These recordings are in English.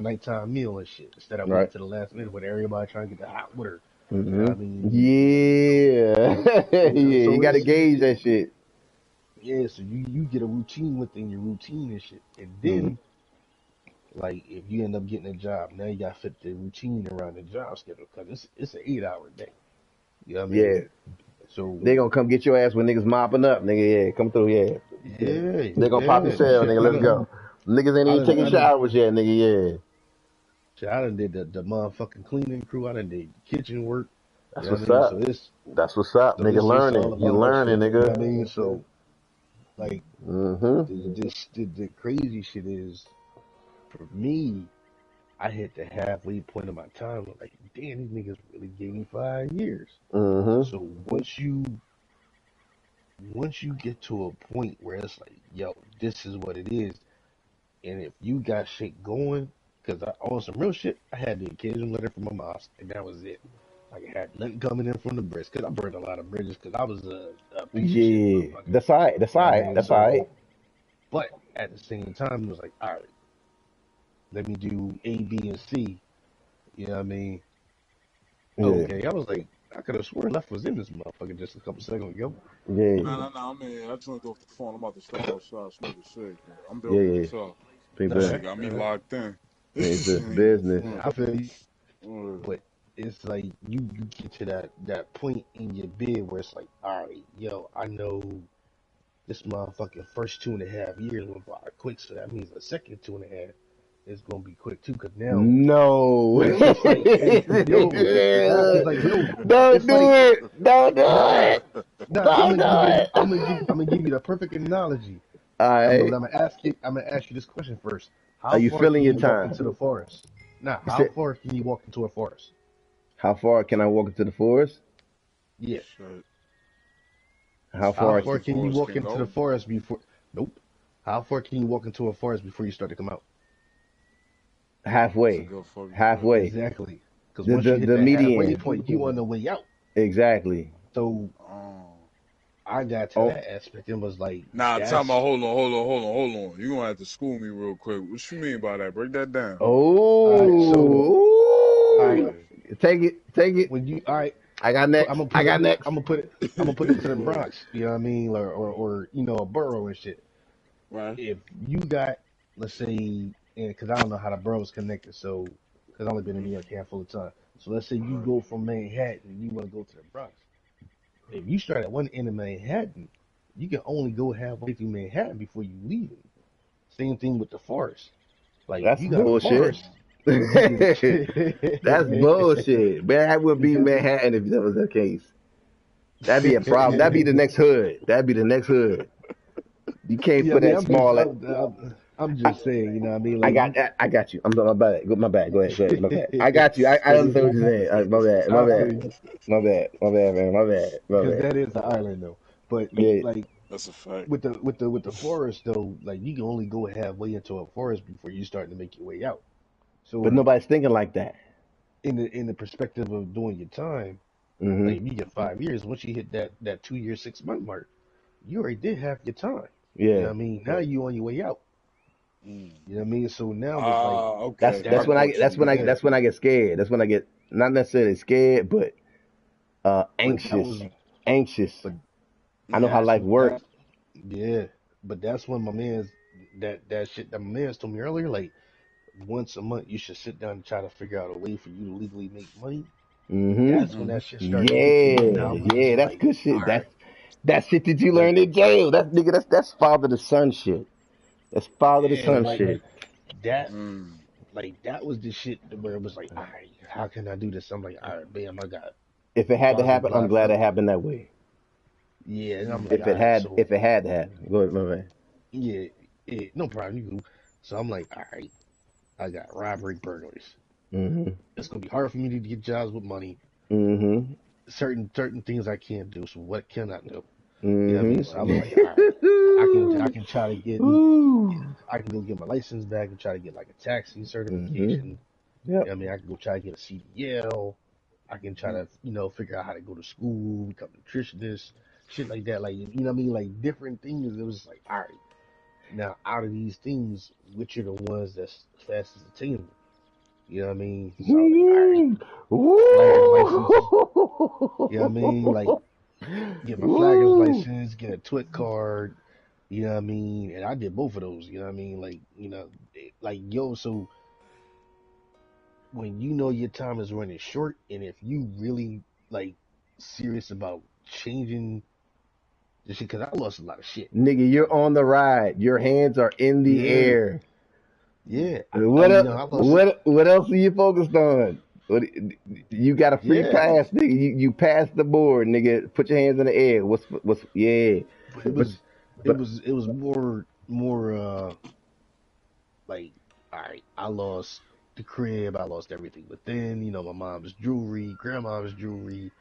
nighttime meal and shit instead of waiting Right. to the last minute with everybody trying to get the hot water. You know what I Hmm. mean? Yeah. Yeah. You So got to it's gauge that shit. yeah. So you get a routine within your routine and shit, and Hmm. then like if you end up getting a job, now you got to fit the routine around the job schedule because it's an 8 hour day. You know what I Yeah. mean? So They gonna come get your ass when niggas mopping up, nigga. Yeah, come through. Yeah. yeah, They gonna pop your yeah, cell, shit. nigga. Let's go. Niggas ain't even taking I done, showers yet, nigga. Yeah. shit, I done did the motherfucking cleaning crew. I done did kitchen work. You That's know what I what's mean? up. That's what's up, So nigga. it's all Learning. You about that learning, shit. You know nigga. what I mean? So like Hmm. the crazy shit is for me. I hit the halfway point of my time. I'm like, damn, these niggas really gave me 5 years. Hmm. So once you get to a point where it's like, yo, this is what it is, and if you got shit going, because I on some real shit, I had the occasional letter from my mom, and that was it. Like I had nothing coming in from the bridge, because I burned a lot of bridges, because I was a piece of shit Yeah. motherfucker. That's alright. That's You know what I alright. mean? That's So, alright. but at the same time, it was like, all right, let me do A, B, and C. You know what I mean? Yeah. Okay, I was like, I could have sworn left was in this motherfucker just a couple seconds ago. Yeah. Nah, nah, nah. I mean, I turned off the phone. I'm about to step outside, smoke a cig, man. I'm Yeah. building Yeah. this up. Big This All bad. shit right, got all me right. locked in. It's I just ain't even business. Yeah, front. I feel you. Word. But it's like you get to that point in your bid where it's like, all right, yo, I know this motherfucking first 2.5 years went by quick, so that means the second 2.5 is gonna be quick too. Cause now No. it's just like, yo, nah, cause like, yo, Don't it's do like, it. Don't do nah, it. nah. Don't do it. I'm gonna give you the perfect analogy. All But right. I'm gonna ask you this question first. Are How you far feeling can your you walk time? into the forest? Nah, You how said, far can you walk into a forest? how far can I walk into the forest? Yeah. Shit. As How How far far? as far the can you forest walk can into the go. forest before? Nope. How far can you walk into a forest before you start to come out? That's a Halfway. good fucking question. Halfway. Exactly. Because The once the you hit the that halfway median. point, you on the way out. Exactly. So Oh. I got to Oh, that aspect and was like, Nah, time that's out. Hold on. You gonna have to school me real quick. What you mean by that? Break that down. all right. So all right, oh, Yeah. take it, take it. when you all right, I got I'm next. gonna I put got it. next. I'm gonna put it to the Word. Bronx. You know what I mean, or a borough and shit. Right. If you got, let's say, and because I don't know how the boroughs connected, so because I've only been in New Mm-hmm. York a handful of time. So let's say you Right. go from Manhattan and you want to go to the Bronx. If you start at one end of Manhattan, you can only go halfway through Manhattan before you leave it. Same thing with the forest. Like if That's you got a bullshit. forest, you can. That's bullshit. Man, that would be Manhattan if that was the case. That'd be a problem. That'd be the next hood. That'd be the next hood. You can't Yeah, I put mean, that small. I'm I, just saying, you know what I mean? I Like got, you, I got you. I'm my bad. My bad. Go ahead. Go ahead. My bad. I got you. I understand what you're saying. My bad. My I feel bad. you My bad. My bad, man. My bad. My because bad. that is the island though. But Yeah. like That's a fact. with the forest though, like you can only go halfway into a forest before you start to make your way out. But So nobody's thinking like that. in the perspective of doing your time, Hmm. like if you get 5 years, once you hit that 2 year 6 month mark, you already did half your time. You know Yeah. what I mean? Now you on your way out. Mm. You know what I mean? So now it's like Ah, That's okay. I that's that when I caught you that's when I now. yeah. that's when I get scared. That's when I get not necessarily scared, but But that anxious. was Anxious. but I know how Mm. that's life works. that's yeah. But that's when my man's that shit that my man's told me earlier, like once a month you should sit down and try to figure out a way for you to legally make money. Hmm. That's when Mm-hmm. that shit started to get to me. And I Yeah, was yeah, just that's like, good all shit. right, That's shit that you like learned in jail. That's nigga. That's father to son shit. That's father to yeah, son like shit. that Mm. that was the shit where it was like, all right, how can I do this? I'm like, all right, bam, I got If it had to father happen, I'm block glad for it happened that way. yeah, and I'm like, Mm. all right, so If it had to happen, go ahead, my man. yeah, yeah, no problem, you go. So I'm like, all right, I got robbery, burglaries. Hmm. It's gonna be hard for me to get jobs with money. Hmm. Certain things I can't do. So what can I do? You know what I Hmm. mean? So I was like, all right, I can try to get Ooh. I can go get my license back and try to get like a taxi Hmm. certification. You know Yep. what I mean? I can go try to get a CDL. I can try Mm. to, figure out how to go to school, become a nutritionist, shit like that. Like, you know what I mean? Like different things. It was like, all right, now out of these things, which are the ones that's fastest attainable? You know what I mean? So I'm like, all right, flaggers license. You know what I mean? Like, get my flaggers license, get a twit card. You know what I mean? And I did both of those. You know what I mean? Like, like yo. So when you know your time is running short, and if you really like serious about changing the shit, because I lost a lot of shit. Nigga, you're on the ride. Your hands are in the Yeah, air. yeah. What else? I lost it. What else are you focused on? What, you got a free Yeah, pass, nigga. You passed the board, nigga. Put your hands in the air. What's yeah. but it But was, it but was, it was more like, all right, I lost the crib, I lost everything. But then, my mom's jewelry, grandma's jewelry,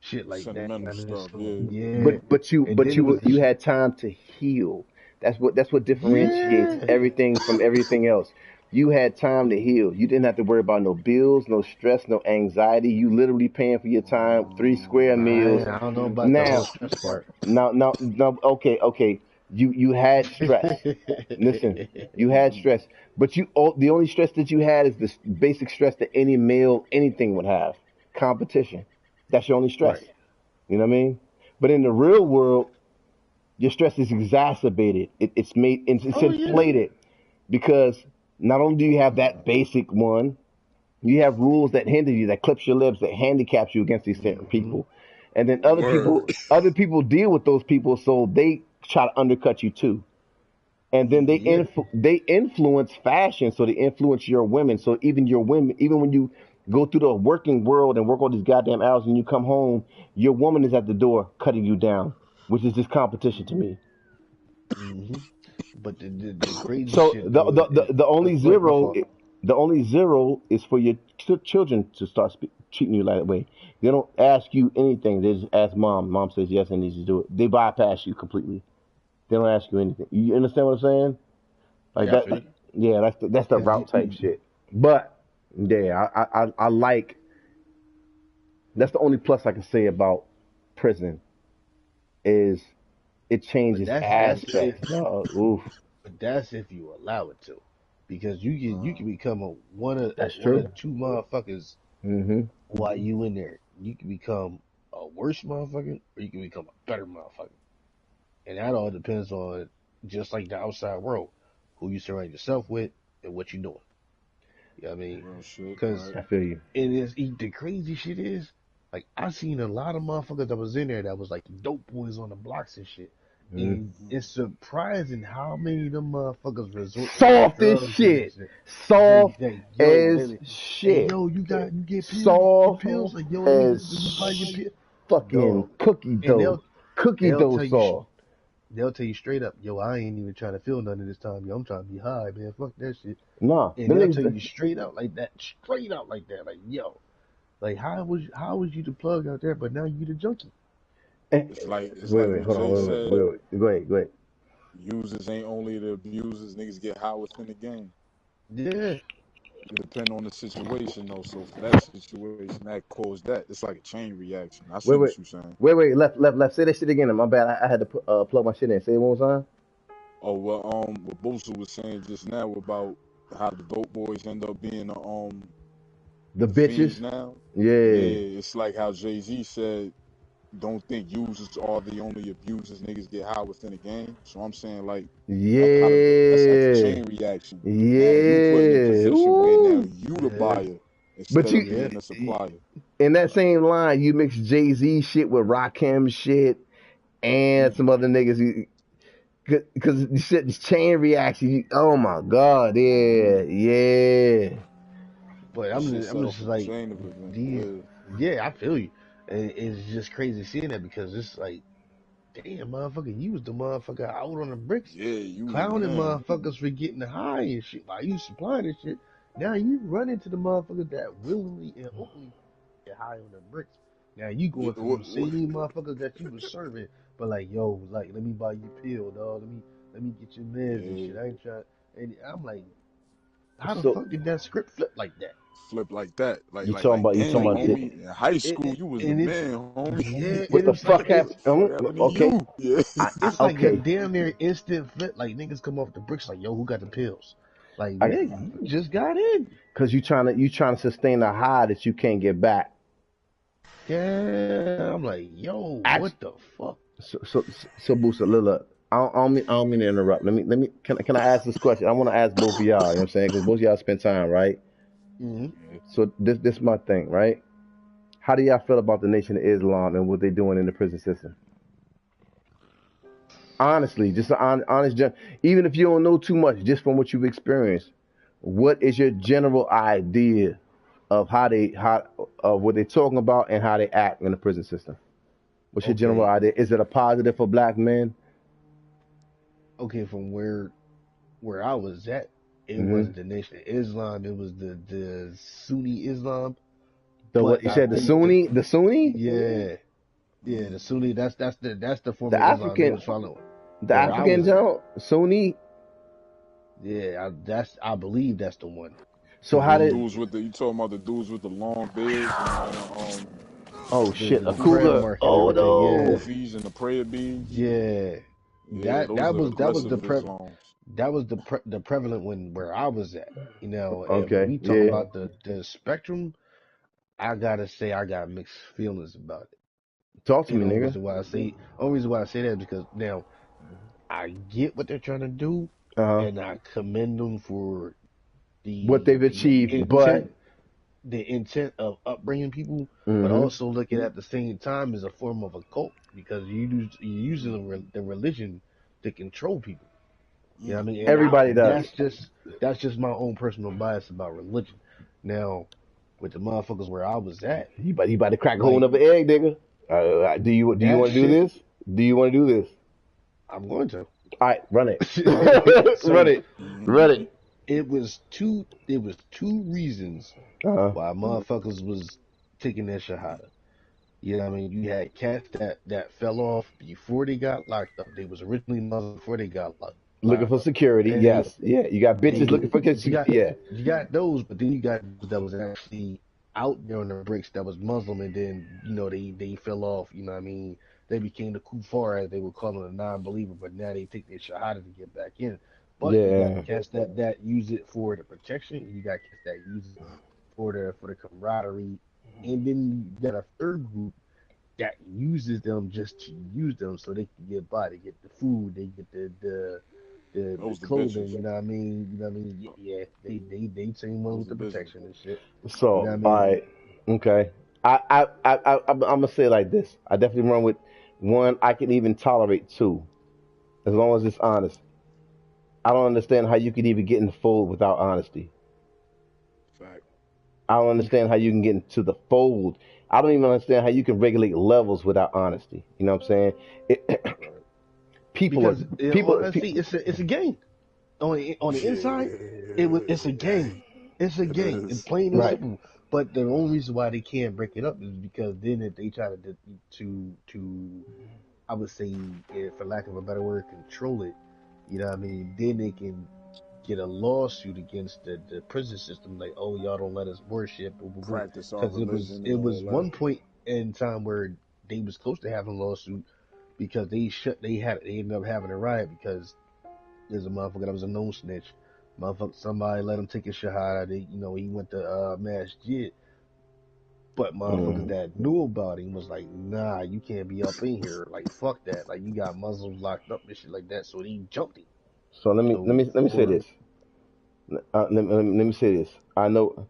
shit like that. Sentimental I mean, stuff, so yeah. yeah, and but then it was you the had time to heal. That's what differentiates yeah, everything from everything else. You had time to heal. You didn't have to worry about no bills, no stress, no anxiety. You literally paying for your time, 3 square meals. I don't know about the whole Now, stress part. now, okay. You had stress. Listen, you had stress, but the only stress that you had is the basic stress that any male anything would have: competition. That's your only stress. Right. You know what I mean? But in the real world, your stress is exacerbated. It's Oh yeah. inflated because not only do you have that basic one, you have rules that hinder you, that clips your lips, that handicaps you against these certain Hmm. people, and then Word. other people deal with those people, so they try to undercut you too. And then Yeah. they influence fashion, so they influence your women. So even your women, even when you go through the working world and work all these goddamn hours, and you come home, your woman is at the door cutting you down, which is just competition to me. Hmm. But the crazy So shit though is, the only go ahead, my zero fault. the only zero is for your children to start treating you that way. They don't ask you anything. They just ask mom. Mom says yes and needs to do it. They bypass you completely. They don't ask you anything. You understand what I'm saying? Like Yeah, I that. feel you. Yeah, that's the Cause route type shit. But yeah, I like. That's the only plus I can say about prison is it but changes that's if, aspects. Dog. Oof, but that's if you allow it to, because you can become a that's one true. of two motherfuckers Hmm. while you in there. You can become a worse motherfucker, or you can become a better motherfucker, and that all depends on, just like the outside world, who you surround yourself with and what you doing. You know what I mean? Real shit, Because right? I feel you. the crazy shit is, like, I seen a lot of motherfuckers that was in there that was like dope boys on the blocks and shit. Mhm. And it's surprising how many of them motherfuckers resort to like Soft as drugs and shit. shit. Soft Yo, as they, hey shit. yo, you get pills, Soft like yo, as let me buy your pill, fucking dog. cookie And dough. Cookie they'll dough tell you soft. they'll tell you straight up, yo, I ain't even trying to feel none of this time, yo, I'm trying to be high, man, fuck that shit. Nah, And them they'll tell niggas. you straight out like that, like yo, like how was you the plug out there, but now you the junkie. It's Wait, like wait, what hold on, Jay said. wait. Go ahead, go ahead. Users ain't only the abusers. Niggas get high within the game. Yeah, It depend on the situation though. So for that situation, that caused that. It's like a chain reaction. I see Wait, what wait, you're saying. left. Say that shit again. My bad. I had to plug my shit in. Say it one more time. Oh well, what Bosa was saying just now about how the dope boys end up being The the fiends bitches. now. Yeah, Yeah, it's like how Jay-Z said, don't think users are the only abusers. Niggas get high within the game. So I'm saying like that's like a yeah, chain reaction. Now you put in a yeah. position where now Ooh. you the yeah, buyer But instead of yeah. being the supplier. in that same line, you mix Jay Z shit with Rakim shit and Mm. some other niggas. Because shit, this chain reaction. Oh my god, yeah, yeah. But That shit I'm set just off a like chain of events. these. Yeah. Yeah, I feel you. And it's just crazy seeing that, because it's like, damn, motherfucker, you was the motherfucker out on the bricks, Yeah, you was the clowning man. motherfuckers for getting high and shit. While you supplying this shit, now you run into the motherfuckers that willingly and openly get high on the bricks. Now you Yeah, going to them same motherfuckers that you was serving, but like, yo, like, let me buy you pill, dog. Let me get your meds and yeah. shit. I ain't trying. And I'm like, how the So fuck did that script flip like that? Flip like that. you talking Like, Damn, about it, homie. In high it, school, it you was the and it's man, homie. yeah, what and the it's like fuck What it, the happened? fuck happened to Okay, you? Yeah. it's like a okay. damn near instant flip. Like, niggas come off the bricks like, yo, who got the pills? Like, nigga, you just got in. Cause you trying to sustain a high that you can't get back. Yeah, I'm like, yo, what the fuck? So Booster, look. I don't mean to interrupt. Can I ask this question? I want to ask both of y'all. You know what I'm saying? Because both of y'all spend time, right? Mm-hmm. So this my thing, right? How do y'all feel about the Nation of Islam and what they're doing in the prison system? Honestly, just an honest, even if you don't know too much, just from what you've experienced, what is your general idea of of what they're talking about and how they act in the prison system? What's your general idea? Is it a positive for black men? Okay, from where I was at, it Mm-hmm. wasn't the Nation of Islam. It was the Sunni Islam. What you said? The Sunni? The Sunni? Yeah, the Sunni. That's the form The of Islam they African. was following. The Where I African was Joe? Sunni? Yeah, I believe that's the one. So how did? Dudes with you talking about the dudes with the long beards and Oh shit, the a prayer cougar. mark and Oh everything. the no. kufis and the prayer beads. Yeah, Yeah, those are that was aggressive Islams. the prevalent one where I was at. You know, and when Okay, we talk yeah. about the spectrum, I gotta say I got mixed feelings about it. Talk to And me, nigga. only reason why I say that is because now I get what they're trying to do, Uh huh. and I commend them for What they've the achieved, but. intent of upbringing people, but Mm-hmm. also looking at the same time as a form of a cult because you're using the religion to control people. You know what I mean? Everybody And does. that's just my own personal bias about religion. Now, with the motherfuckers where I was at, You about to crack a whole like another egg, nigga. Do you that want to do shit, this? Do you want to do this? I'm going to. All right, run it. Run So it. Run it. it was two reasons Uh-huh. why motherfuckers was taking their shahada. You know what I mean? You had cats that fell off before they got locked up. They was originally Muslim before they got Looking locked for up. security. And then Yes. Yeah. You got bitches looking for yeah. you got those, but then you got those that was actually out there on the bricks that was Muslim, and then they fell off. You know what I mean? They became the kuffar as they would call them, a non-believer, but now they take their shahada to get back in. But you got Yeah. cats that use it for the protection. And you got cats that use it for the camaraderie, and then you got a third group that uses them just to use them so they can get by. They get the food, they get the Those the clothing. bitches. You know what I mean? You know what I mean? Yeah, they same one Those with the the bitches. protection and shit. You know So, what I all mean? right. Okay. I'm gonna say it like this. I definitely run with one. I can even tolerate two, as long as it's honest. I don't understand how you could even get in the fold without honesty. Fact. I don't understand how you can get into the fold. I don't even understand how you can regulate levels without honesty. You know what I'm saying? It, Right. people are Because in all people. honesty, it's a game. On the inside, it's a game. It's a It game. It's is. plain and Right. simple. But the only reason why they can't break it up is because then if they try to I would say, for lack of a better word, control it. You know what I mean? Then they can get a lawsuit against the prison system, like, oh, y'all don't let us worship, boom, boom, boom. Practice our Because religion it and all was that. one point in time where they was close to having a lawsuit because they ended up having a riot because there's a motherfucker that was a known snitch. Motherfucker, somebody let him take his shahada. He went to masjid, but motherfuckers Mm. that knew about him was like, nah, you can't be up in here. Like, fuck that. Like, you got Muslims locked up and shit like that. So they jumped him. So So let me say for this. Let me say this. I know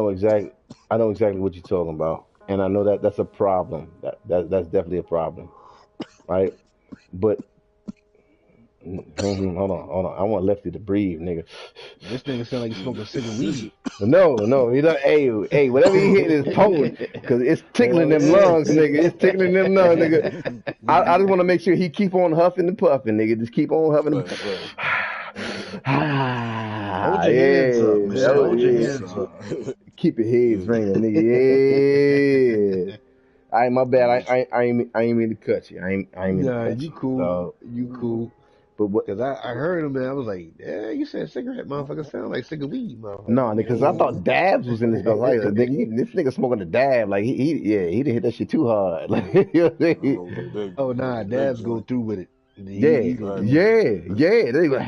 exactly what you're talking about, and I know that that's a problem. That's definitely a problem, right? But hold on. I want Lefty to breathe, nigga. this nigga sound like he's smoking a cigarette weed. No, he don't. Hey, whatever he hit is potent, cause it's tickling Hell them yeah. lungs, nigga. It's tickling them lungs, nigga. I just want to make sure he keep on huffing and puffing, nigga. Just keep on huffing. Right, right. Hold your hands up, Yeah, man. oh Hold your yeah. hands up. Keep your heads ringing, nigga. Yeah. All right, my bad. I ain't mean to cut you. I ain't mean to Nah, cut you you. cool. You cool. But what? Cause I heard him and I was like, yeah, you said cigarette, motherfucker. Sound like cigarette weed, No, motherfucker. nigga, cause I thought Dabs was in this bitch. Like, this nigga smoking the dab. Like, he didn't hit that shit too hard. Like, you know what I'm saying? Oh nah, the big Dabs go joint. through with it. Yeah, He go through with it. yeah. They go,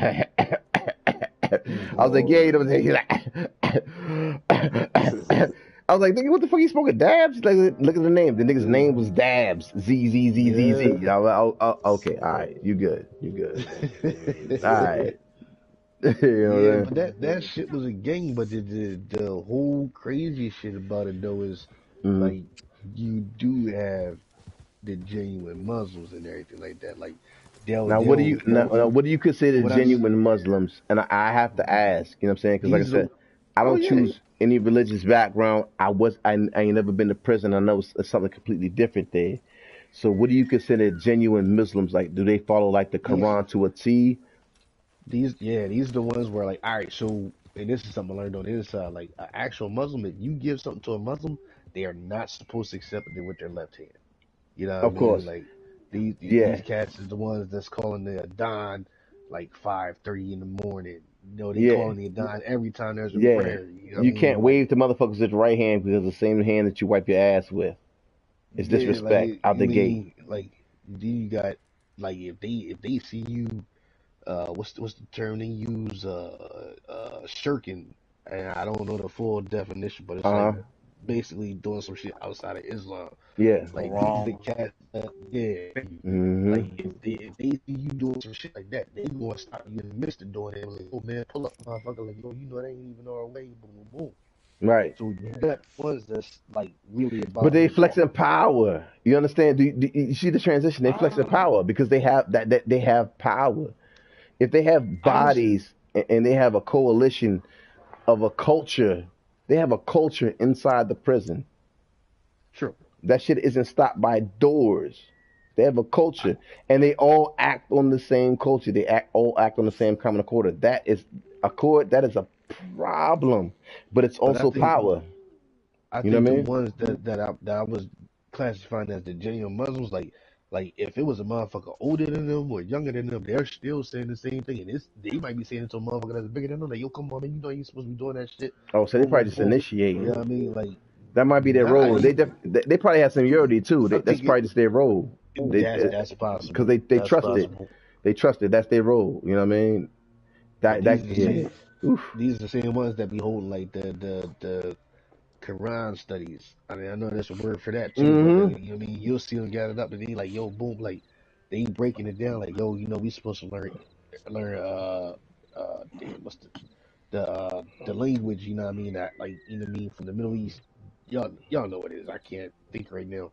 I was like, yeah, you know what I'm saying? He's like, I was like, nigga, what the fuck you smoking dabs? Like, look at the name. The nigga's name was Dabs. Z Z Z Z Yeah. Z. I was like, okay, all right, you good, you good, all right. You know what Yeah, I'm but that shit was a game. But the whole crazy shit about it though is saying? like you do have the genuine Muslims and everything like that. Like Now, they'll what do you consider what I s- genuine Muslims? And I have to ask, you know what I'm saying? Because like I these are said, I oh don't yeah, choose any religious background. I ain't never been to prison. I know it's something completely different there. So, what do you consider genuine Muslims? Like, do they follow like the these Quran to a T? these are the ones where like all right, so and this is something I learned on the other side. Like an actual Muslim, if you give something to a Muslim, they are not supposed to accept it with their left hand. You know what I Of mean? course, Like these yeah, cats is the ones that's calling the Adhan like 5:30 in the morning. You know, they yeah, calling the Adhan every time there's a yeah. prayer. You know what I You mean? can't Like wave to motherfuckers with the right hand because it's the same hand that you wipe your ass with. It's yeah, like disrespect out I the gate. mean, like then you got like if they see you what's the term they use shirking, and I don't know the full definition, but it's like Uh huh. basically doing some shit outside of Islam. Yeah. Like these the Haram. cats yeah, Hmm. like if they see you doing some shit like that, they gonna stop you in the midst of doing it. Like, oh man, pull up, motherfucker. Like, yo, you know that ain't even our way. Boom, boom, boom. Right. So you got ones that's like really But about they their walk. flexing power. You understand? Do you see the transition? They flexing Ah, power because they have that they have power. If they have I was bodies and they have a coalition of a culture, they have a culture inside the prison. true. That shit isn't stopped by doors. They have a I, culture, and they all act on the same culture. All act on the same common accord. That is accord. That is a problem, but it's but also power. I You know think what I the mean? ones that I was classifying as the genuine Muslims, like if it was a motherfucker older than them or younger than them, they're still saying the same thing, and they might be saying it to a motherfucker that's bigger than them, like yo, come on, man, you know you supposed to be doing that shit. Oh, so they Boom, probably boom, just boom. You know initiating. what I mean? Like, That might be their nah, role. They probably have seniority too. I That's think it probably just their role. They that's because possible. they That's trust it. possible. They trust it. That's their role. You know what I mean? But Yeah. Oof. these are the same ones that be holding like the Quran studies. I mean, I know there's a word for that too, but Mm-hmm. like, you know what I mean, you'll see them gathered up and they like, yo, boom, like they breaking it down, like, yo, you know, we supposed to learn, damn, what's the language, you know what I mean, that like, you know what I mean, from the Middle East, y'all know what it is. I can't think right now,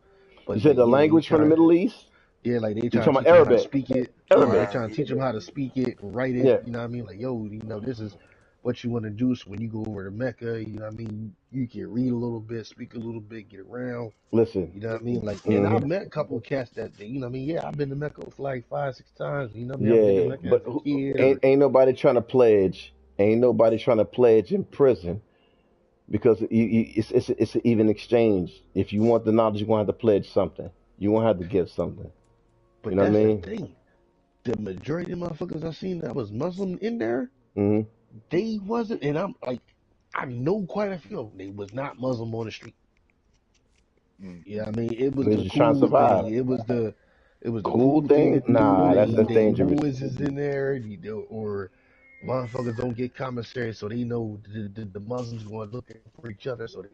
You but said like, the yeah, language from the Middle East. yeah, like they You trying to talking about teach them how to Arabic? speak it. Yeah, they Arabic. trying to teach them how to speak it, write it. Yeah. You know what I mean? Like, yo, you know, this is what you want to do. So when you go over to Mecca, you know what I mean? You can read a little bit, speak a little bit, get around. Listen. You know what I mean? Like, and Hmm. I've met a couple of cats you know what I mean? Yeah, I've been to Mecca for like 5, 6 times. You know what I mean? I've been to Yeah, Mecca but as a kid ain't or nobody trying to pledge. Ain't nobody trying to pledge in prison because it's an even exchange. If you want the knowledge, you're gonna have to pledge something. You won't have to give something. You but know what I that's the mean? thing. The majority of motherfuckers I seen that was Muslim in there, Hmm. they wasn't, and I'm like, I know quite a few of them. They was not Muslim on the street. Mm. Yeah, I mean, it was They're the just trying to cool thing. survive. It was the Cool cool thing to thing? do. Nah, that's They dangerous. boys is in there, or motherfuckers don't get commissary, so they know the Muslims going to look for each other. So they,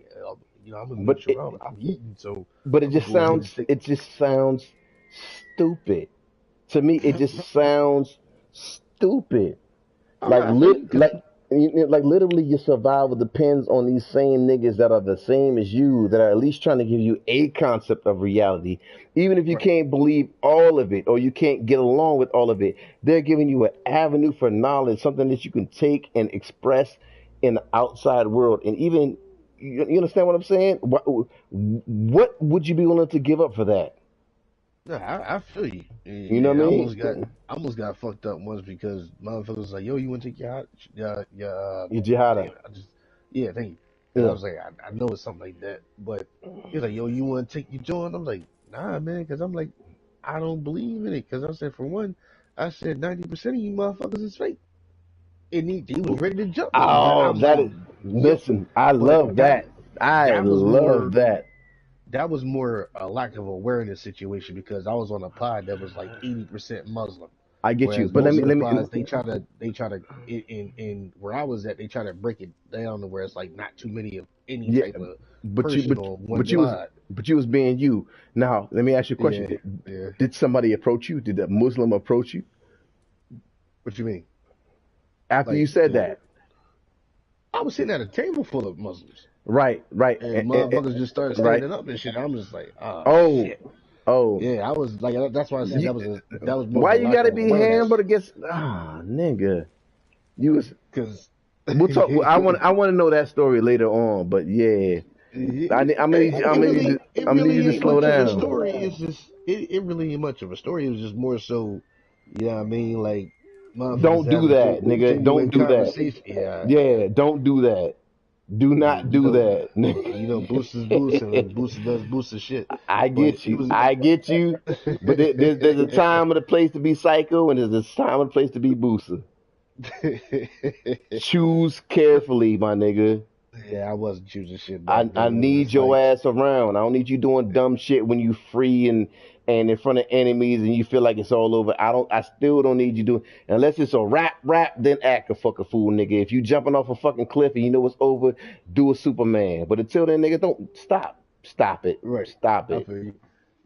I'm gonna But meet you around. I'm eating, so but I'm gonna go ahead and take. it just sounds stupid. To me, it just sounds stupid. Oh no, Like I feel you, cause like literally your survival depends on these same niggas that are the same as you that are at least trying to give you a concept of reality. Even if you right. can't believe all of it or you can't get along with all of it, they're giving you an avenue for knowledge, something that you can take and express in the outside world. And even you understand what I'm saying? What would you be willing to give up for that? No, I feel you. You know And what I I almost mean? got fucked up once because motherfuckers was like, yo, you want to take You jihada. damn, yeah, thank you. Because I Yeah. was like, I know it's something like that, but he was like, yo, you want to take your joint? I'm like, nah, man, because I'm like, I don't believe in it. Because I said, for one, I said 90% of you motherfuckers is fake, and he was ready to jump me, but Oh, I'm that like, is. yo, Listen, I but love that. I that was love more that. that was more a lack of awareness situation because I was on a pod that was like 80% Muslim. I get you, Whereas but most of the let me. pods they try to in where I was at, they try to break it down to where it's like not too many of any Yeah, type of but you person but on one but you was pod. but you was being you. Now let me ask you a question. Yeah, Did, yeah. did somebody approach you? Did a Muslim approach you What you mean? after you Like said that? I was sitting at a table full of Muslims, Right, right, and motherfuckers just started right. standing up and shit. I'm just like, oh Oh, shit. oh. Yeah, I was like, that's why I said You, that was more of why a you lack gotta of be hammered awareness, against? Nigga, you was. because We'll talk. I want to know that story later on. But yeah, I'm gonna need you. I'm gonna need you really to ain't slow much of a down. story. It's just it really ain't much of a story. It was just more so, you know what I mean? Like motherfuckers Don't do having that, nigga. Don't genuine do that. conversation. Yeah, Yeah, don't do that. Do not you do know, that. Boost is Boost, and Boost does Boost shit. I But get it you. was. I get you. But there's a time and a place to be psycho, and there's a time and a place to be booster. Choose carefully, my nigga. Yeah, I wasn't choosing shit back I then. It was need just your like, ass around. I don't need you doing dumb shit when you free and in front of enemies and you feel like it's all over. I still don't need you doing unless it's a rap, then act a fucking fool, nigga. If you jumping off a fucking cliff and you know it's over, do a Superman. But until then, nigga, don't stop. Stop it. right. Stop I it. feel you.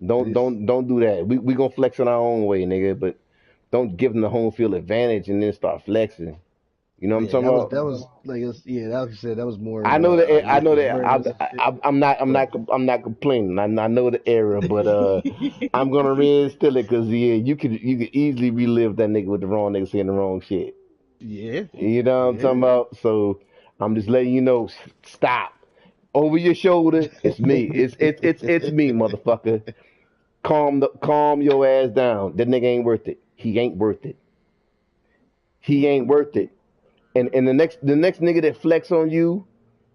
Don't This, don't don't do that. We gonna flex in our own way, nigga, but don't give them the home field advantage and then start flexing. You know what I'm yeah, talking about? that was like, yeah, like I said, that was more I of know a that. I lack know of that. awareness and shit. But I'm not complaining. I know the era, but I'm gonna reinstill it because yeah, you could easily relive that nigga with the wrong nigga saying the wrong shit. yeah, You know what I'm talking yeah. about? So I'm just letting you know. Stop. Over your shoulder. It's me. It's me, motherfucker. Calm your ass down. That nigga ain't worth it. He ain't worth it. He ain't worth it. And the next nigga that flex on you,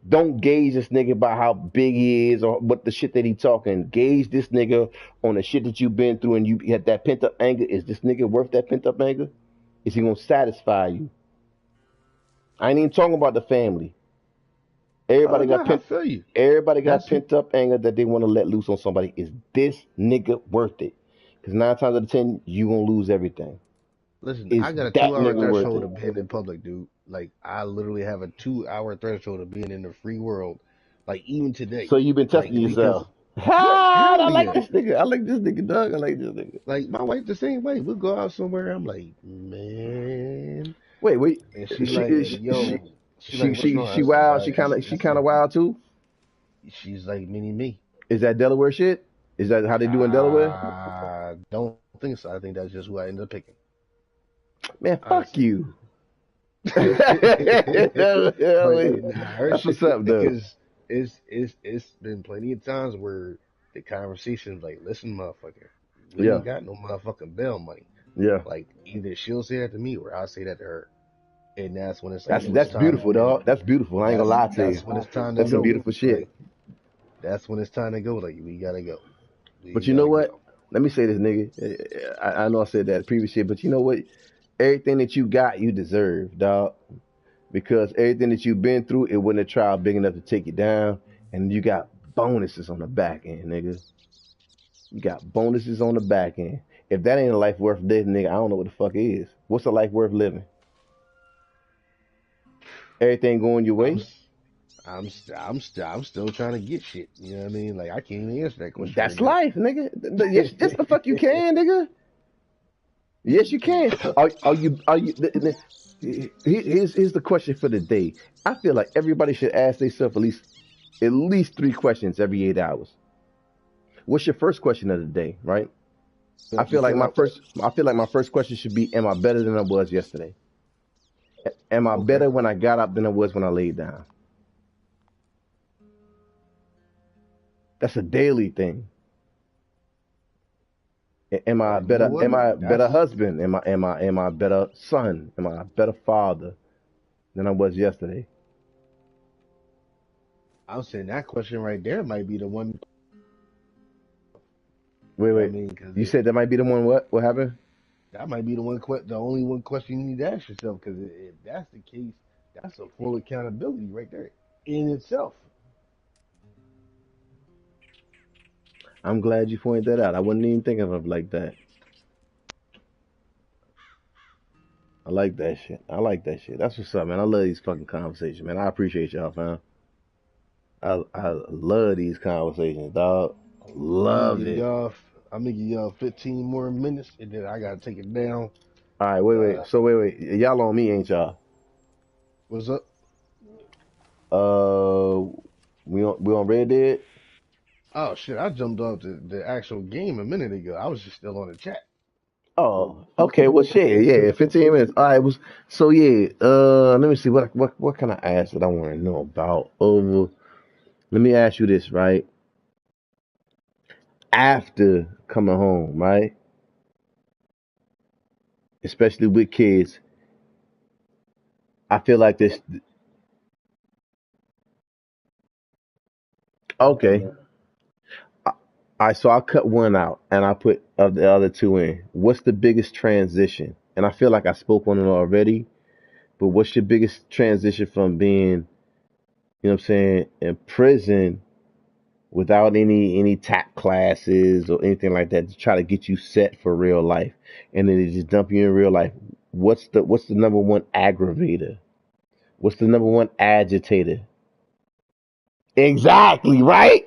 don't gauge this nigga by how big he is or what the shit that he talking. Gauge this nigga on the shit that you've been through and you had that pent up anger. Is this nigga worth that pent up anger? Is he gonna satisfy you? I ain't even talking about the family. Oh Everybody no, got I pent. feel you. Everybody got That's pent up anger that they want to let loose on somebody. Is this nigga worth it? Because 9 times out of 10, you gonna lose everything. listen. Is I got a that 2 hour nigga worth threshold it? of being in public, dude. Like I literally have a 2 hour threshold of being in the free world. Like even today, So you've been testing like because yourself. Ha! I hell like yeah. this nigga. I like this nigga, Doug. I like this nigga. Like my wife the same way. We'll go out somewhere. I'm like, man, Wait, wait. and she She like, is yo, she like, what's wrong? she wild. She kind of I said, wild too. she's like mini me. Is that Delaware shit? Is that how they do in Delaware? I don't think so. I think that's just who I ended up picking, Man, fuck honestly. you. But That's nah, her shit what's up, though. because it's been plenty of times where the conversation's like, listen, motherfucker, we Yeah, ain't got no motherfucking bail money. yeah. Like either she'll say that to me or I'll say that to her, and that's when it's like, yo, it's That's time, beautiful, and dog. That's beautiful. I ain't gonna lie to you. that's when it's time to That's some go. beautiful shit. Like that's when it's time to go. Like we gotta go, we But you know gotta what? go. Let me say this, nigga. I know I said that previous shit, but you know what? Everything that you got, you deserve, dog. Because everything that you've been through, it wasn't a trial big enough to take you down, and you got bonuses on the back end, nigga. You got bonuses on the back end. If that ain't a life worth living, nigga, I don't know what the fuck is. What's a life worth living? Everything going your I'm way? s- I'm still trying to get shit. You know what I mean? Like I can't even answer that question right That's now. life, nigga. Yes, the fuck you can, nigga. Yes, you can. Are you? Here's the question for the day. I feel like everybody should ask themselves at least 3 questions every 8 hours. What's your first question of the day, right? You cut out. I feel like my first question should be, am I better than I was yesterday? Am I Okay. better when I got up than I was when I laid down? That's a daily thing. Am I You know better? what? Am I a better That's husband? Am I a better son? Am I a better father than I was yesterday? I'm saying that question right there might be the one. Wait, You know what I wait. mean? Because You said that might be the one. What happened? that might be the one. The only one question you need to ask yourself. Because if that's the case, that's a full accountability right there in itself. I'm glad you pointed that out. I wasn't even thinking of it like that. I like that shit. I like that shit. That's what's up, man. I love these fucking conversations, man. I appreciate y'all, fam. I love these conversations, dog. I'm gonna Love give it. y'all. I'm gonna give y'all 15 more minutes, and then I gotta take it down. All right, wait, Uh, wait. So wait. Y'all on me, ain't y'all? what's up? Uh, we on Red Dead. Oh shit! I jumped off the actual game a minute ago. I was just still on the chat. Oh, okay. Well, shit. Yeah, 15 minutes. All right. Was so yeah. Let me see. What can I ask that I want to know about? Let me ask you this, right? After coming home, right? Especially with kids, I feel like this. Okay. All right. So I cut one out and I put of the other two in. What's the biggest transition? And I feel like I spoke on it already. But what's your biggest transition from being, what I'm saying, in prison without any tap classes or anything like that to try to get you set for real life, and then they just dump you in real life? What's the number one aggravator? What's the number one agitator? Exactly, right?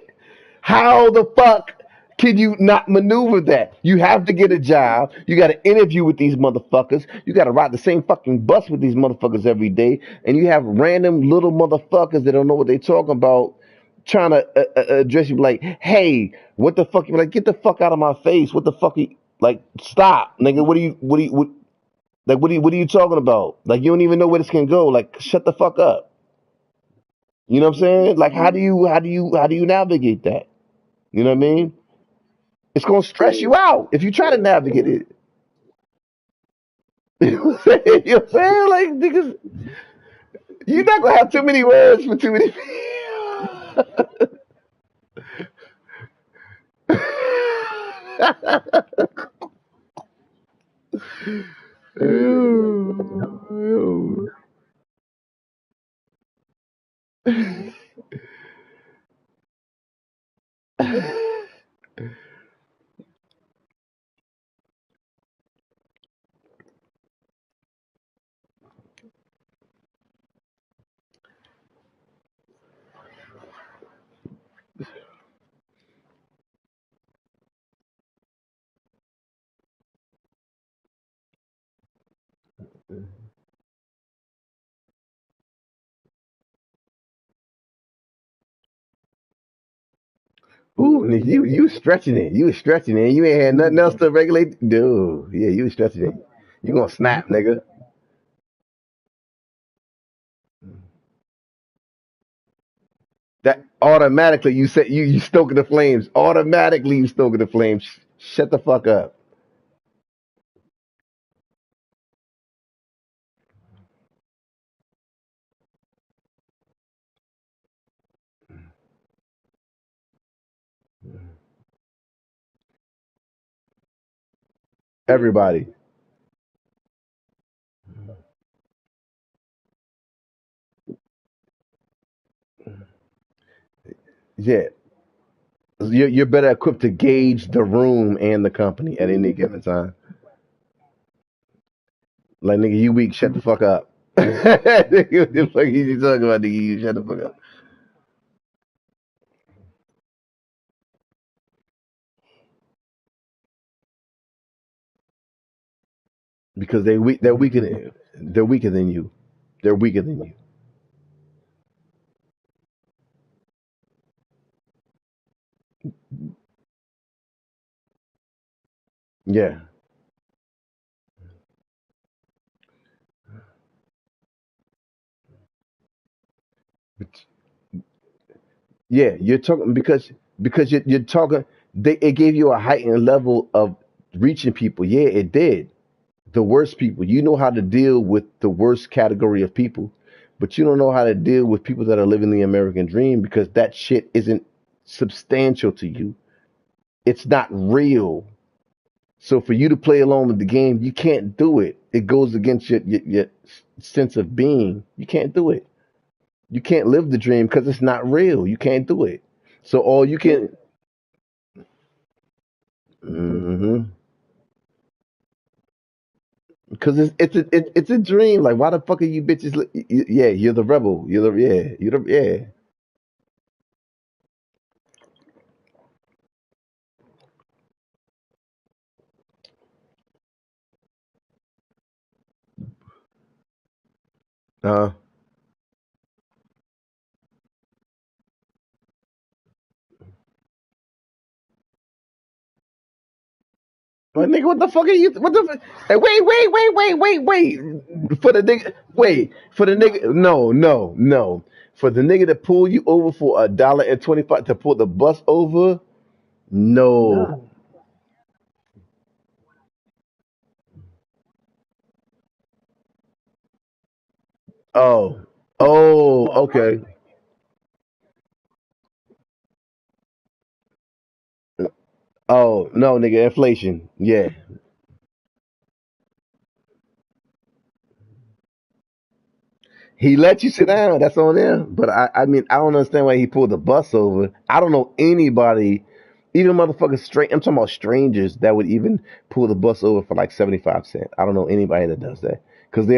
How the fuck can you not maneuver that? You have to get a job. You got to interview with these motherfuckers. You got to ride the same fucking bus with these motherfuckers every day. And you have random little motherfuckers that don't know what they talking about trying to address you like, hey, what the fuck? You like, get the fuck out of my face. What the fuck? Like, stop, nigga. What are you talking about? Like, you don't even know where this can go. Like, shut the fuck up. You know what I'm saying? Like, how do you navigate that? You know what I mean? It's gonna stress you out if you try to navigate it. You know what I'm saying? You know what I'm saying? Like, niggas, you're not gonna have too many words for too many people. Ew. Ooh, nigga, you stretching it. You was stretching it. You ain't had nothing else to regulate. Dude, yeah, you was stretching it. You gonna snap, nigga. That automatically you said you stoking the flames. Automatically you stoking the flames. Shut the fuck up. Everybody. Yeah. You're better equipped to gauge the room and the company at any given time. Like, nigga, you weak, shut the fuck up. Nigga, what the fuck you talking about, nigga? You shut the fuck up. Because they're weaker than you. They're weaker than you. They're weaker than you. Yeah. But yeah, you're talking because you're talking. It gave you a heightened level of reaching people. Yeah, it did. The worst people. You know how to deal with the worst category of people, but you don't know how to deal with people that are living the American dream because that shit isn't substantial to you. It's not real. So for you to play along with the game, you can't do it. It goes against your sense of being. You can't do it. You can't live the dream because it's not real. You can't do it. So all you can. Hmm. Cause it's a dream. Like, why the fuck are you bitches? Yeah, you're the rebel. You're the yeah. But nigga, what the fuck are you? What the? Hey, wait. For the nigga, wait for the nigga. No. For the nigga to pull you over for $1.25 to pull the bus over. No. Oh. Oh. Okay. Oh no, nigga, inflation. Yeah. He let you sit down. That's on him. But I mean, I don't understand why he pulled the bus over. I don't know anybody, even motherfuckers straight. I'm talking about strangers that would even pull the bus over for like 75 cents. I don't know anybody that does that because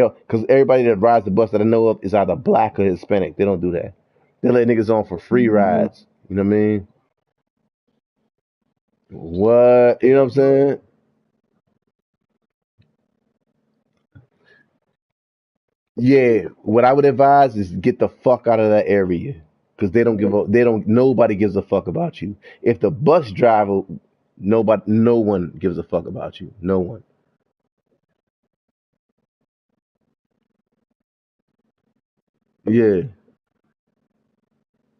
everybody that rides the bus that I know of is either black or Hispanic. They don't do that. They let niggas on for free rides. You know what I mean? What? You know what I'm saying? Yeah, what I would advise is get the fuck out of that area because they don't give a they don't nobody gives a fuck about you. If the bus driver, no one gives a fuck about you. No one. Yeah,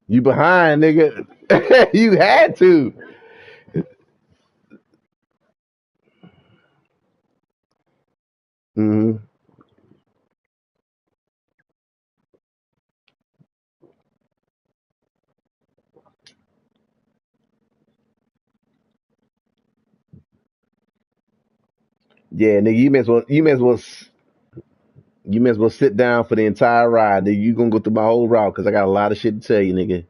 you behind, nigga. You had to. Hmm. Yeah, nigga, you may as well sit down for the entire ride. Nigga, you gonna go through my whole route because I got a lot of shit to tell you, nigga,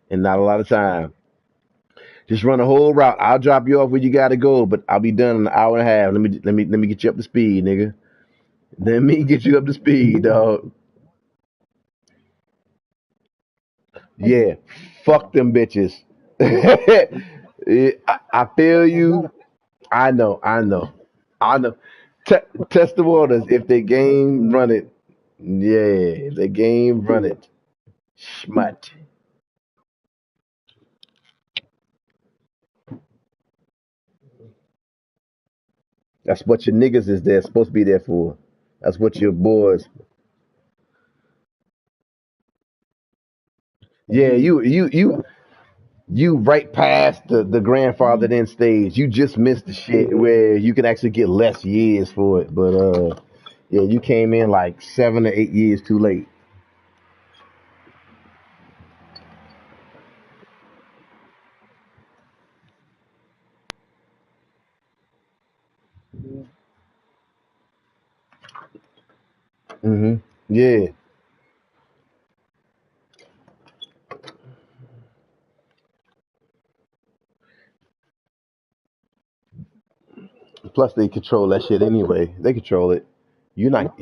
and not a lot of time. Just run the whole route. I'll drop you off where you gotta go, but I'll be done in an hour and a half. Let me get you up to speed, nigga. Let me get you up to speed, dog. Yeah, fuck them bitches. Yeah, I feel you. I know. Test the waters. If the game run it, yeah. If the game run it, schmut. That's what your niggas is there supposed to be there for. That's what your boys. Yeah, you right past the grandfather then stage. You just missed the shit where you can actually get less years for it. But yeah, you came in like 7 or 8 years too late. Hmm. Yeah. Plus, they control that shit anyway. They control it. You're not.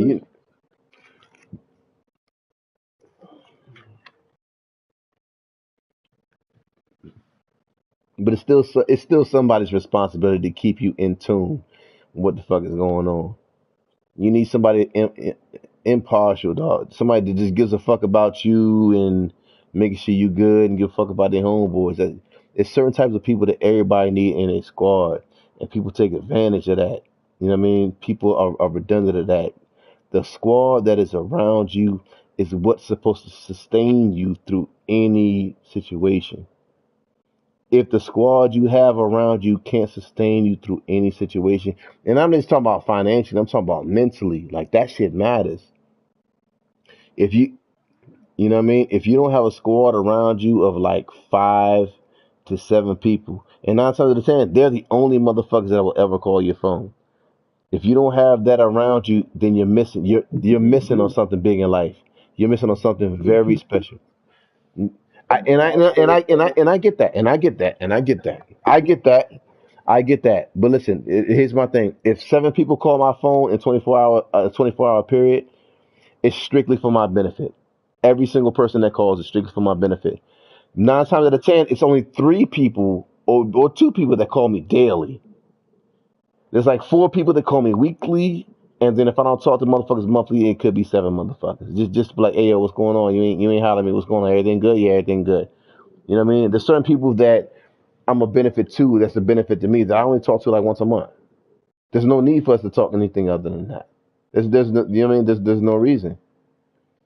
But it's still somebody's responsibility to keep you in tune with what the fuck is going on. You need somebody impartial, dog. Somebody that just gives a fuck about you and making sure you good and give a fuck about their homeboys. There's certain types of people that everybody need in a squad, and people take advantage of that. You know what I mean? People are redundant of that. The squad that is around you is what's supposed to sustain you through any situation. If the squad you have around you can't sustain you through any situation, and I'm just talking about financially, I'm talking about mentally, like that shit matters. If you know what I mean? If you don't have a squad around you of like 5 to 7 people, and 9 times out of 10, they're the only motherfuckers that will ever call your phone. If you don't have that around you, then you're missing. You're missing on something big in life. You're missing on something very special. I get that, and I get that. I get that. I get that, but listen, here's my thing: if 7 people call my phone in 24 hour period, it's strictly for my benefit. Every single person that calls is strictly for my benefit. 9 times out of 10, it's only 3 people or 2 people that call me daily. There's like 4 people that call me weekly, and then if I don't talk to motherfuckers monthly, it could be 7 motherfuckers. Just be like, hey yo, what's going on? You ain't hollering at me. What's going on? Everything good? Yeah, everything good. You know what I mean? There's certain people that I'm a benefit to. That's a benefit to me that I only talk to like once a month. There's no need for us to talk anything other than that. There's no, you know what I mean? There's no reason.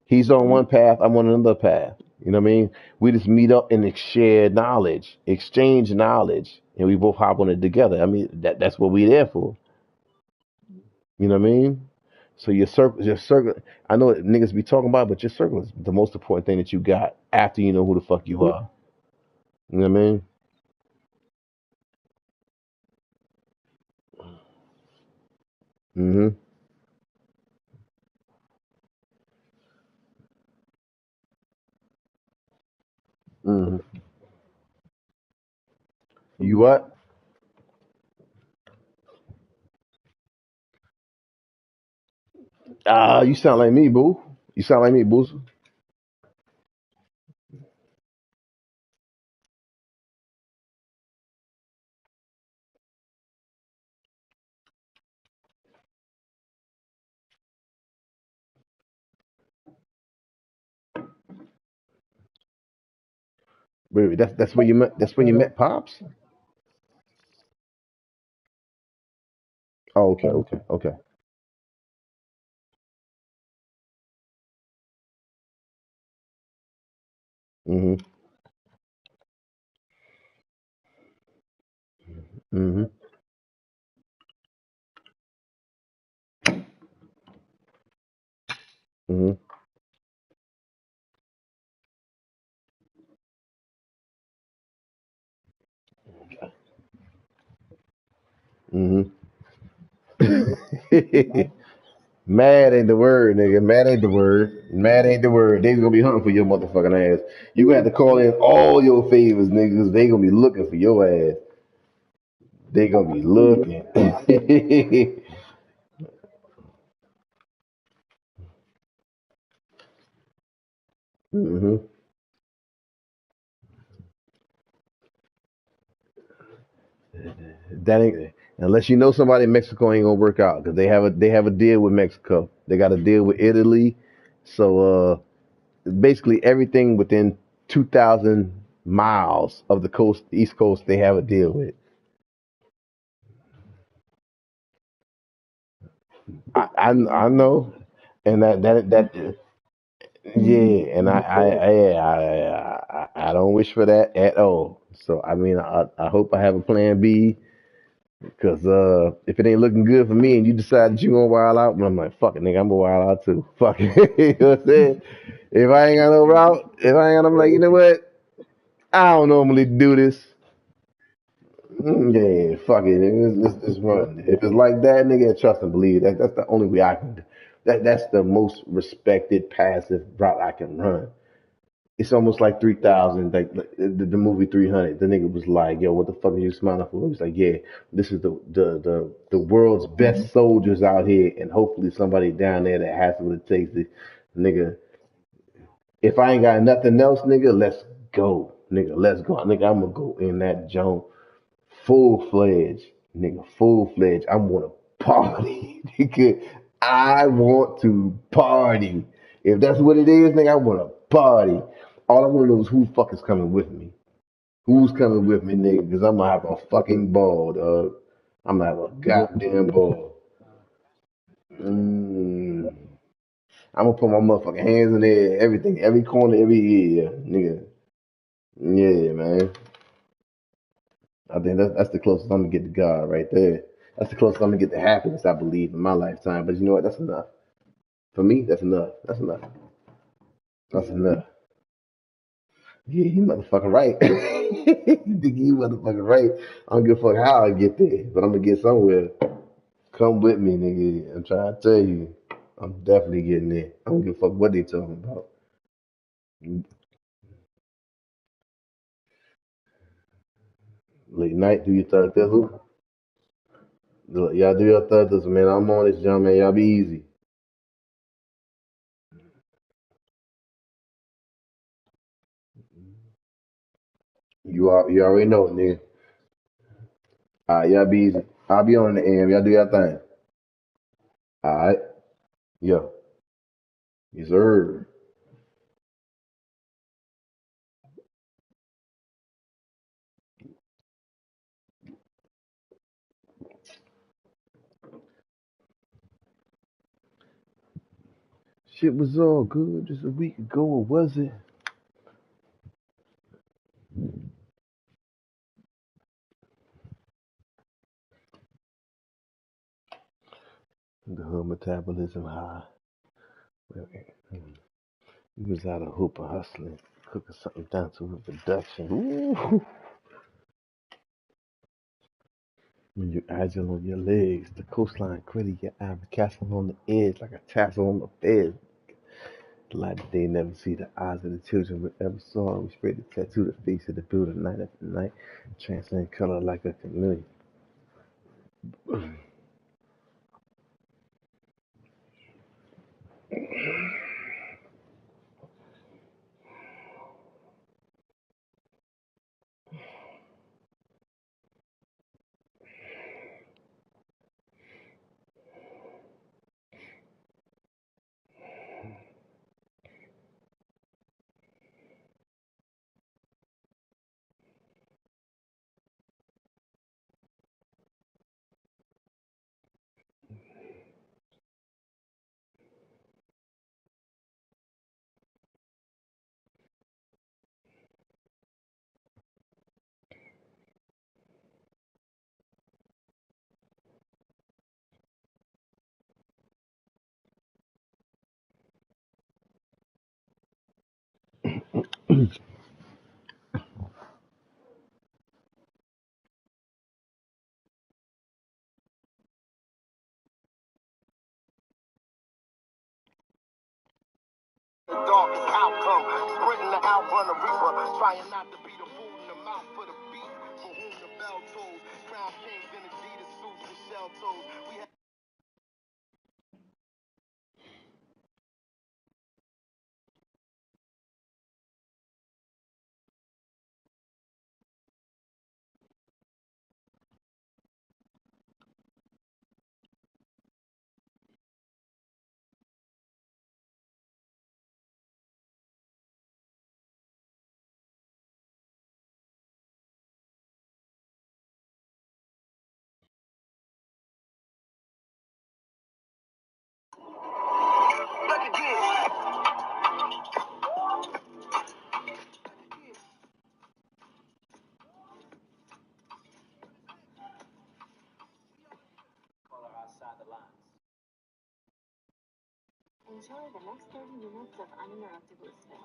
He's on one path. I'm on another path. You know what I mean? We just meet up and share knowledge, exchange knowledge, and we both hop on it together. I mean, that's what we there for. You know what I mean? So your circle. I know what niggas be talking about, but your circle is the most important thing that you got after you know who the fuck you are. You know what I mean? Mm-hmm. Mm-hmm. You what? You sound like me, boo. You sound like me, boo. Wait, that's where you met. That's where you met pops. Oh, okay, okay, okay. Mm-hmm. Mm-hmm. Mm-hmm. Mm-hmm. Mad ain't the word, nigga. Mad ain't the word. Mad ain't the word. They gonna be hunting for your motherfucking ass. You gonna have to call in all your favors, niggas. They gonna be looking for your ass. They gonna be looking. hmm That ain't unless you know somebody in Mexico ain't gonna work out because they have a deal with Mexico. They got a deal with Italy. So basically everything within 2,000 miles of the coast, East Coast, they have a deal with. I know, and that yeah, and I don't wish for that at all. So I mean, I hope I have a plan B because if it ain't looking good for me and you decide that you gonna wild out, I'm like, fuck it, nigga, I'm gonna wild out too. Fuck it, you know what I'm saying? If I ain't got no route, if I ain't got, I'm like, you know what? I don't normally do this. Yeah, fuck it. Let's run. If it's like that, nigga, trust and believe. That's the only way I can. That's the most respected passive route I can run. It's almost like 3,000, like the movie 300. The nigga was like, "Yo, what the fuck are you smiling for?" He was like, "Yeah, this is the world's best soldiers out here, and hopefully somebody down there that has what it takes to, nigga. If I ain't got nothing else, nigga, let's go, nigga, let's go, nigga. I'm gonna go in that joint full fledged, nigga, full fledged. I want to party, nigga. I want to party. If that's what it is, nigga, I want to party. All I want to know is who the fuck is coming with me. Who's coming with me, nigga? Because I'm gonna have a fucking ball, dog. I'm gonna have a goddamn ball. Mm. I'm gonna put my motherfucking hands in there, everything, every corner, every ear, nigga. Yeah, man. I think that's the closest I'm gonna get to God right there. That's the closest I'm gonna get to happiness, I believe, in my lifetime. But you know what? That's enough. For me, that's enough. That's enough. That's enough. Yeah, you motherfucking right. You think you motherfucking right. I don't give a fuck how I get there, but I'm gonna get somewhere. Come with me, nigga. I'm trying to tell you. I'm definitely getting there. I don't give a fuck what they talking about. Late night, do your third thizzle. Look, y'all do your thudders, man. I'm on this jump, man. Y'all be easy. You already know, nigga. Alright, y'all be easy. I'll be on the AM. Y'all do your thing. Alright. Yeah. Yes, sir. Shit was all good just a week ago, or was it? The hood metabolism high. We was out of hooper hustling, cooking something down to a production. Ooh. When you're agile on your legs, the coastline credit your ivory castle on the edge like a tassel on the bed. The light that they never see, the eyes of the children would ever saw. We spread the tattoo, the face of the building night after night, transcend color like a chameleon. The darkest outcome, spreading the outrun of reaper, trying not to be the fool in the mouth for the beat, for whom the bell tolls, crown kings in Adidas suits with shell toes. We have enjoy the next 30 minutes of uninterrupted listening.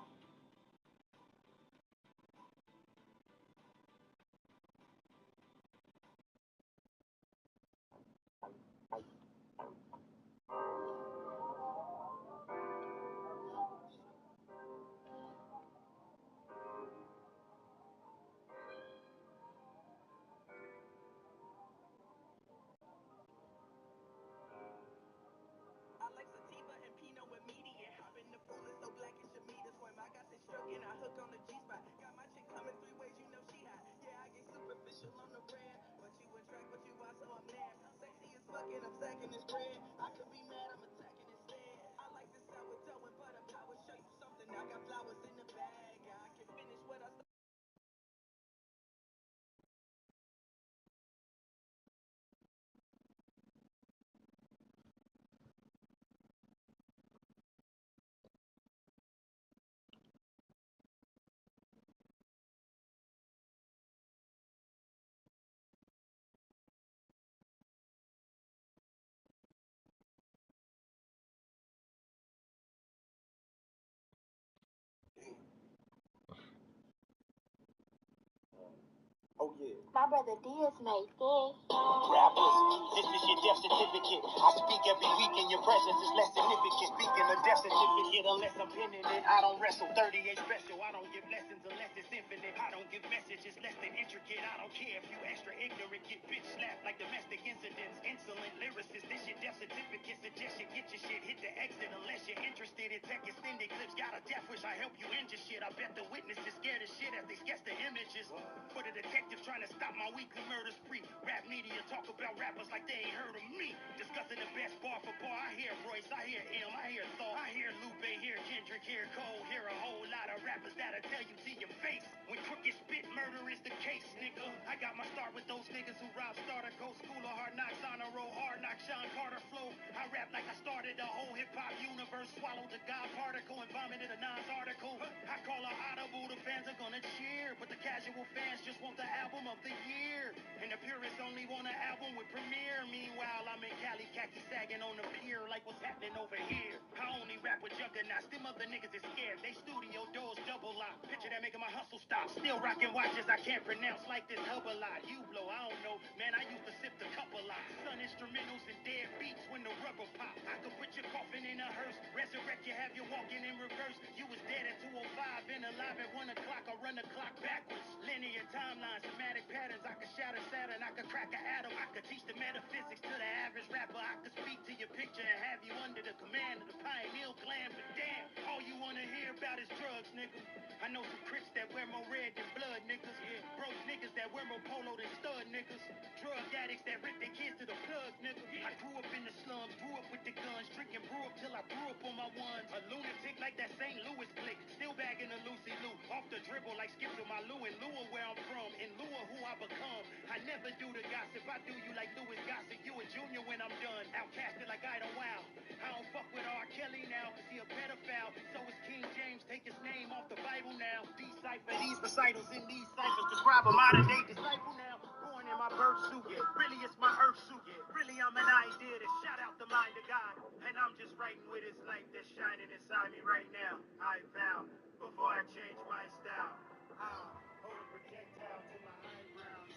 Oh yeah. My brother Diaz made this. Rappers, this is your death certificate. I speak every week and your presence is less significant. Speaking of death certificate, unless I'm pinning it, I don't wrestle. 38 special, I don't give lessons unless it's infinite. I don't give Subliminal message is less than intricate. I don't care if you extra ignorant. Get bitch slapped like domestic incidents. Insolent lyricists, this your death certificate. Suggest you get your shit, hit the exit unless you're interested in tech extended clips. Got a death wish, I help you end your shit. I bet the witnesses scared as shit as they sketch the images. For the detectives trying to stop my weekly murder spree. Rap media talk about rappers like they ain't heard of me. Discussing the best bar for bar. I hear Royce, I hear M, I hear Thor, I hear Lupe, hear Kendrick, hear Cole, hear a whole lot of rappers that'll tell you to your face. When crooked spit, murder is the case, nigga. I got my start with those niggas who robbed starter, go school of hard knocks, honor roll, hard knock, Sean Carter flow. I rap like I started the whole hip hop universe, swallowed the God particle and vomited a Nas article. I call a audible, the fans are gonna cheer, but the casual fans just want the album of the year. And the purists only want an album with premiere. Meanwhile, I'm in Cali, khaki sagging on the pier like what's happening over here. I only rap with juggernauts, them other niggas is scared. They studio doors double lock. Picture that making my hustle stop. Still rocking watches I can't pronounce like this hub a lot. You blow, I don't know, man, I used to sip the cup a lot. Sun instrumentals and dead beats when the rubber pop. I could put your coffin in a hearse, resurrect you, have you walking in reverse. You was dead at 2:05 and alive at 1 o'clock. I run the clock backwards. Linear timeline, somatic patterns. I could shatter Saturn, I could crack an atom. I could teach the metaphysics to the average rapper. I could speak to your picture and have you under the command of the pineal gland. But damn, all you wanna hear about is drugs, nigga. I know some Crips that wear more red than blood, niggas. Yeah. Broke niggas that wear more polo than stud, niggas. Drug addicts that rip their kids to the plug, nigga. Yeah. I grew up in the slums, grew up with the guns, drinking brew up till I grew up on my ones. A lunatic like that St. Louis clique, still bagging a Lucy Lou. Off the dribble like Skip to my Lou and Lua where I'm from, in lieu of who I become. I never do the gossip, I do you like Louis Gossett. You a junior when I'm done, outcasted like I don't wow. I don't fuck with R. Kelly now, cause he a pedophile. So is King James, take his name off the Bible now. Decipher these recitals in these ciphers, describe a modern day disciple now. Born in my birth suit, yeah. Really it's my earth suit, yeah. Really I'm an idea that shout out the mind of God. And I'm just writing with his light that's shining inside me right now. I vow, before I change my style, I'll hold a projectile to my eyebrows.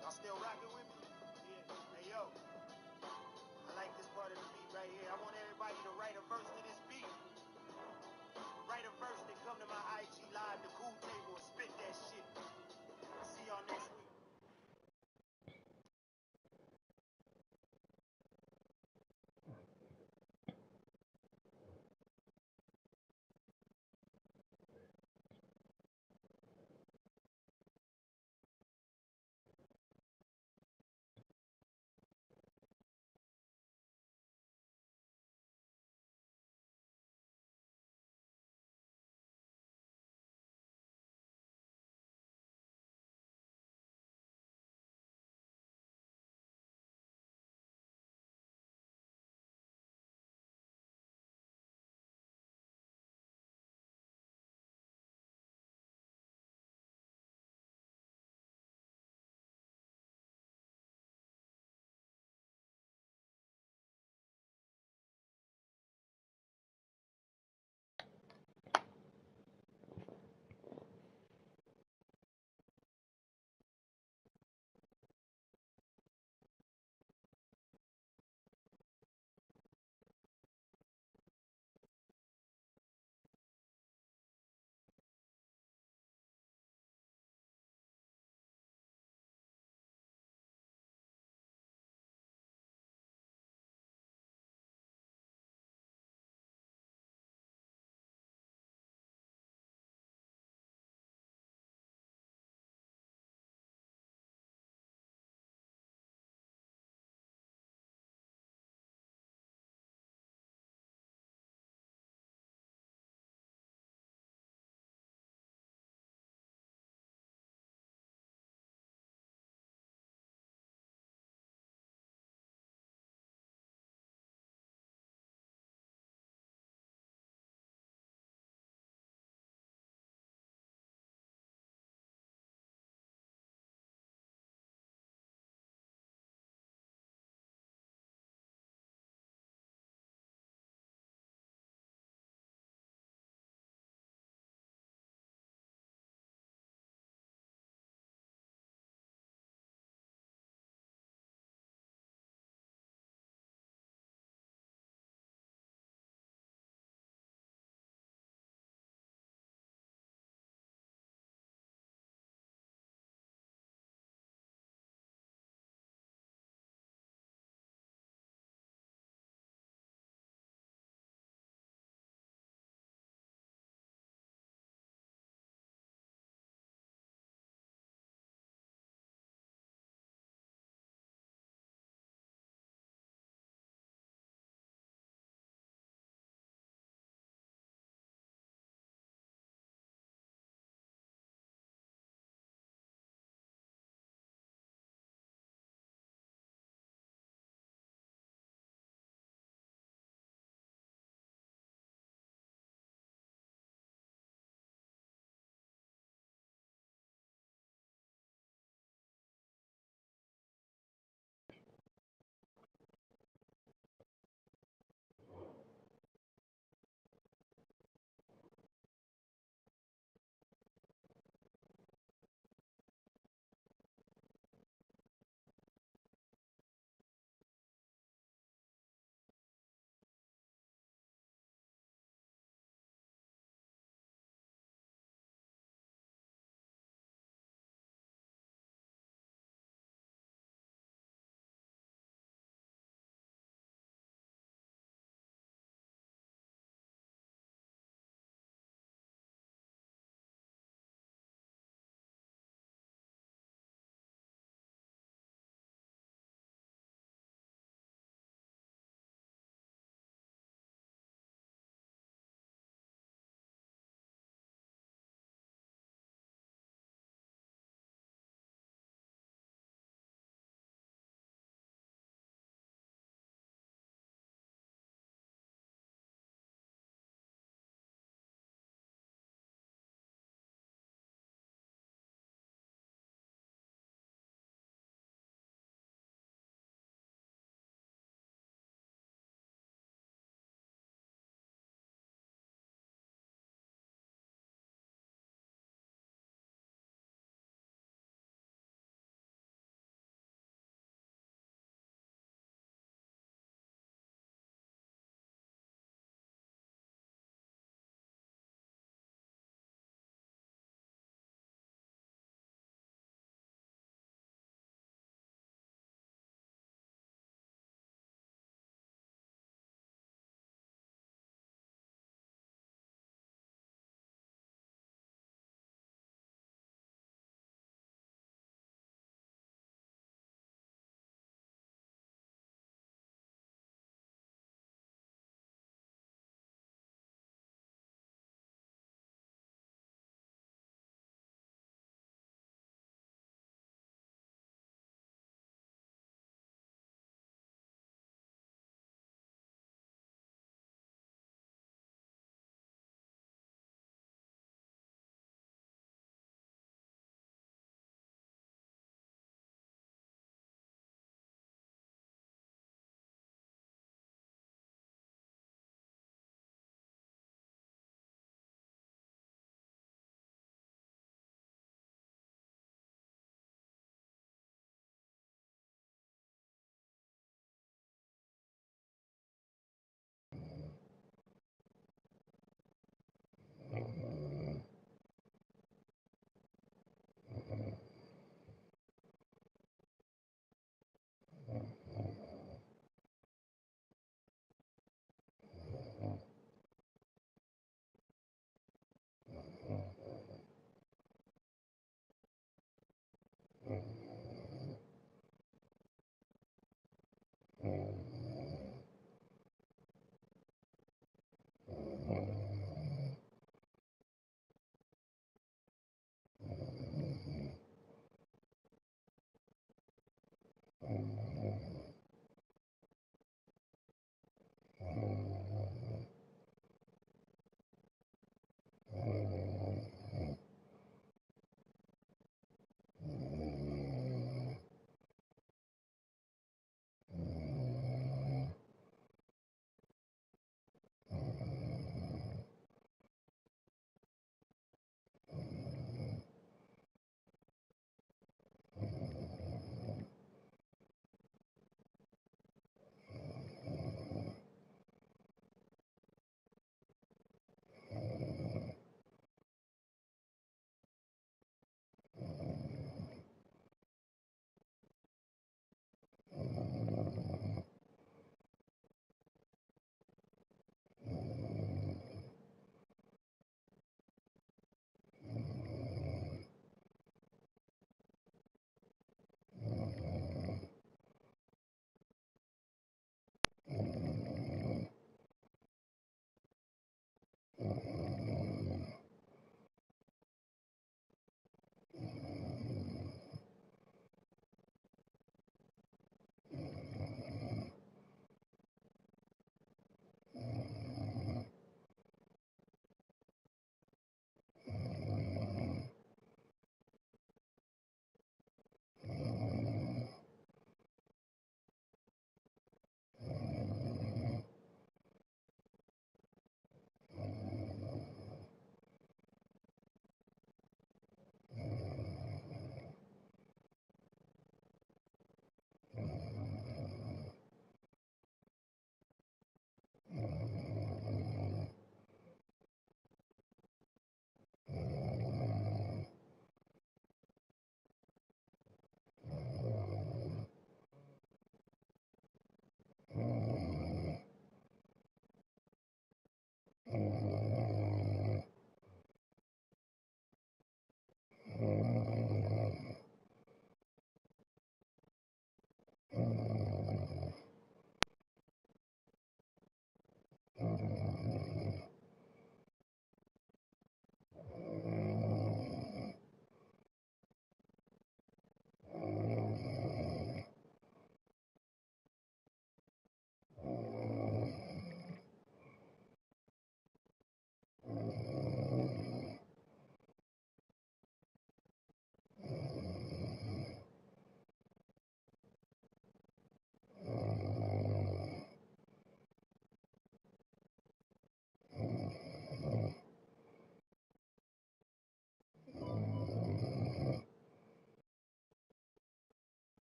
Y'all still rocking with me? Yeah. Hey yo, I like this part of the beat right here. I want everybody to write a verse to this beat. Write a verse, then come to my IG live, the cool table, and spit that shit. See y'all next week.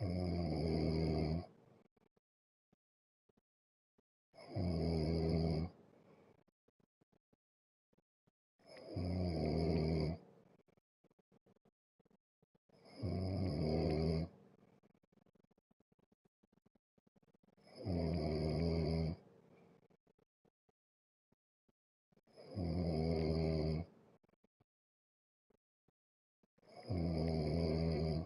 Mm, mm, mm, mm, mm, mm, mm.